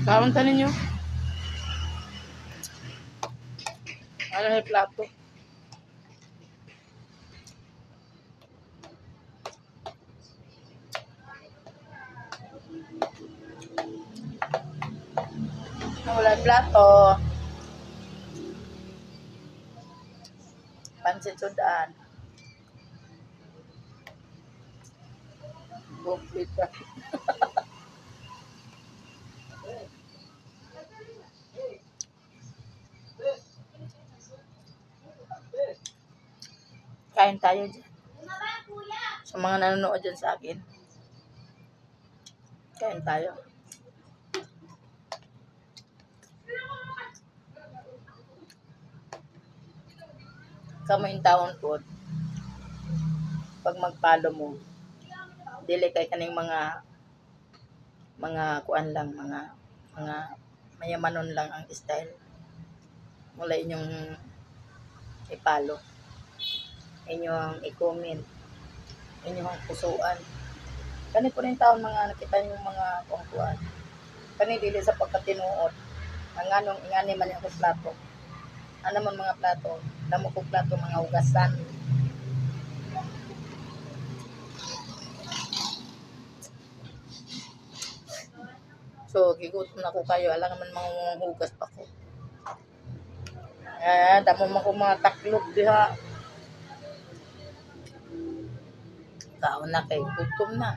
Kaunta ninyo. Ano yung plato? Wala yung plato. Pansit sudaan. Bukit ka. Kain tayo dyan. Sa mga nanonood dyan sa akin. Kain tayo. Kamo in taon po. Pag magpalo mo, dili kay kaning mga kuan lang, mga mayamanon lang ang style. Mula inyong ipalo. Inyong i-comment. Inyong pusuan. Kani po rin taon mga nakita niyo mga kuan. Kani dili sa pagkatinuod. Ang anong ingani man yung plato. Ano man mga plato, damo kog plato mga hugasan. So, gigutom na ko kayo. Alam naman mga hugas pa ko. Damo man ko mga taklog diha. Kaon na kay gutom na.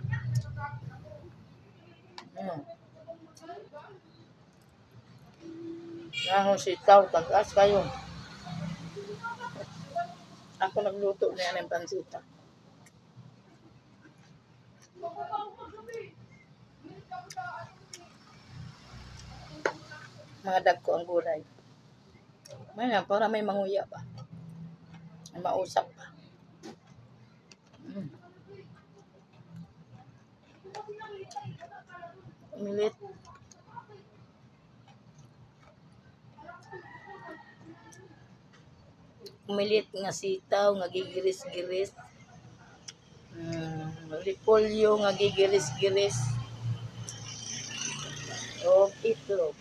Nahon sitaw, tagas kayo. Ako nagluto na yan ng pansita. Mga dagko ang gulay. May para may manguya pa. May mausap pa. Umilit. Umilit nga sitaw, nga gigiris-giris. Repolyo nga gigiris-giris. O itlog.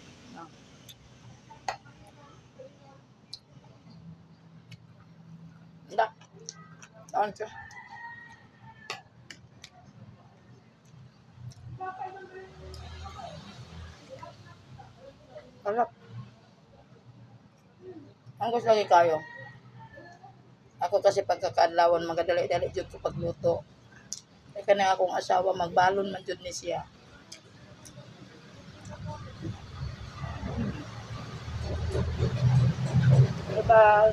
Dak. Taon siya. Harap. Ang gusto lagi kayo. Ako kasi pagkakaadlawan magadali-dali jud ko pagluto. Kaya kanang akong asawa magbalon man jud ni siya. Diba?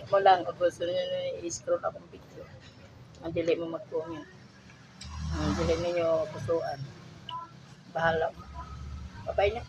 Ako lang, kung gusto nyo i-scroll akong video. Ang dili mo mag-comment. Ang dili ninyo pusuan. Bahala mo. Bye-bye na.